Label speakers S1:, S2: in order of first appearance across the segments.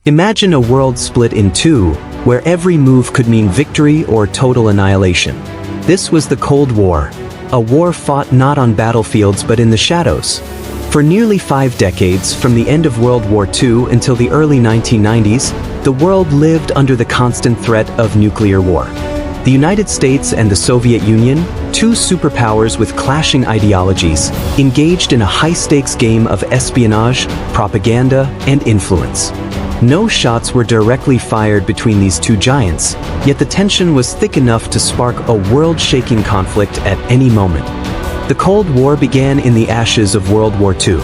S1: Imagine a world split in two, where every move could mean victory or total annihilation. This was the Cold War, a war fought not on battlefields but in the shadows. For nearly 5 decades, from the end of World War II until the early 1990s, the world lived under the constant threat of nuclear war. The United States and the Soviet Union, two superpowers with clashing ideologies, engaged in a high-stakes game of espionage, propaganda, and influence. No shots were directly fired between these two giants, yet the tension was thick enough to spark a world-shaking conflict at any moment. The Cold War began in the ashes of World War II.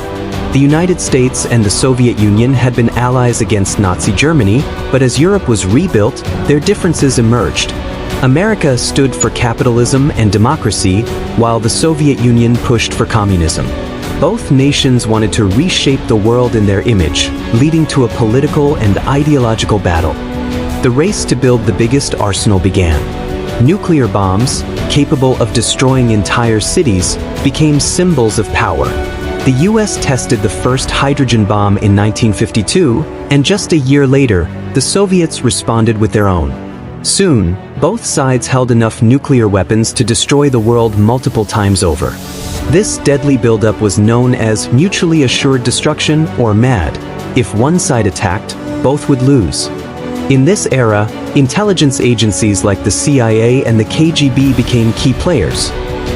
S1: The United States and the Soviet Union had been allies against Nazi Germany, but as Europe was rebuilt, their differences emerged. America stood for capitalism and democracy, while the Soviet Union pushed for communism. Both nations wanted to reshape the world in their image, leading to a political and ideological battle. The race to build the biggest arsenal began. Nuclear bombs, capable of destroying entire cities, became symbols of power. The US tested the first hydrogen bomb in 1952, and just a year later, the Soviets responded with their own. Soon, both sides held enough nuclear weapons to destroy the world multiple times over. This deadly buildup was known as mutually assured destruction, or MAD. If one side attacked, both would lose. In this era, intelligence agencies like the CIA and the KGB became key players.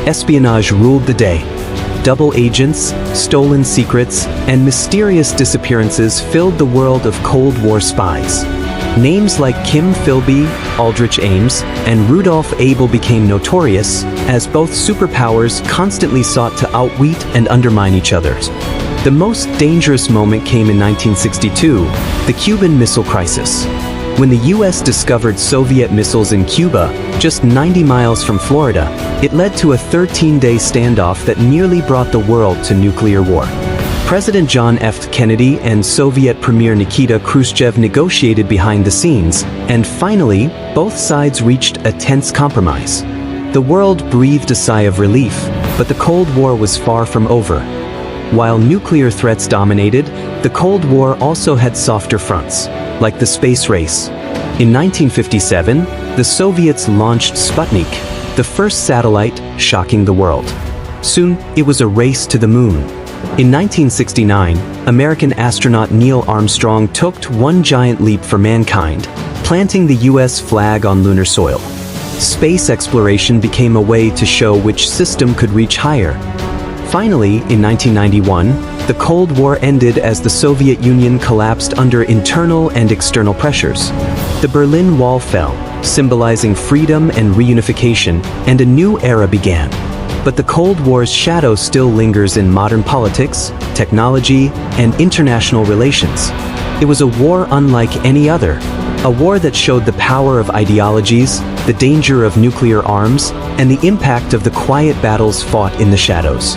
S1: Espionage ruled the day. Double agents, stolen secrets, and mysterious disappearances filled the world of Cold War spies. Names like Kim Philby, Aldrich Ames, and Rudolph Abel became notorious, as both superpowers constantly sought to outwit and undermine each other. The most dangerous moment came in 1962, the Cuban Missile Crisis. When the US discovered Soviet missiles in Cuba, just 90 miles from Florida, it led to a 13-day standoff that nearly brought the world to nuclear war. President John F. Kennedy and Soviet Premier Nikita Khrushchev negotiated behind the scenes, and finally, both sides reached a tense compromise. The world breathed a sigh of relief, but the Cold War was far from over. While nuclear threats dominated, the Cold War also had softer fronts, like the space race. In 1957, the Soviets launched Sputnik, the first satellite, shocking the world. Soon, it was a race to the moon. In 1969, American astronaut Neil Armstrong took one giant leap for mankind, planting the US flag on lunar soil. Space exploration became a way to show which system could reach higher. Finally, in 1991, the Cold War ended as the Soviet Union collapsed under internal and external pressures. The Berlin Wall fell, symbolizing freedom and reunification, and a new era began. But the Cold War's shadow still lingers in modern politics, technology, and international relations. It was a war unlike any other, a war that showed the power of ideologies, the danger of nuclear arms, and the impact of the quiet battles fought in the shadows.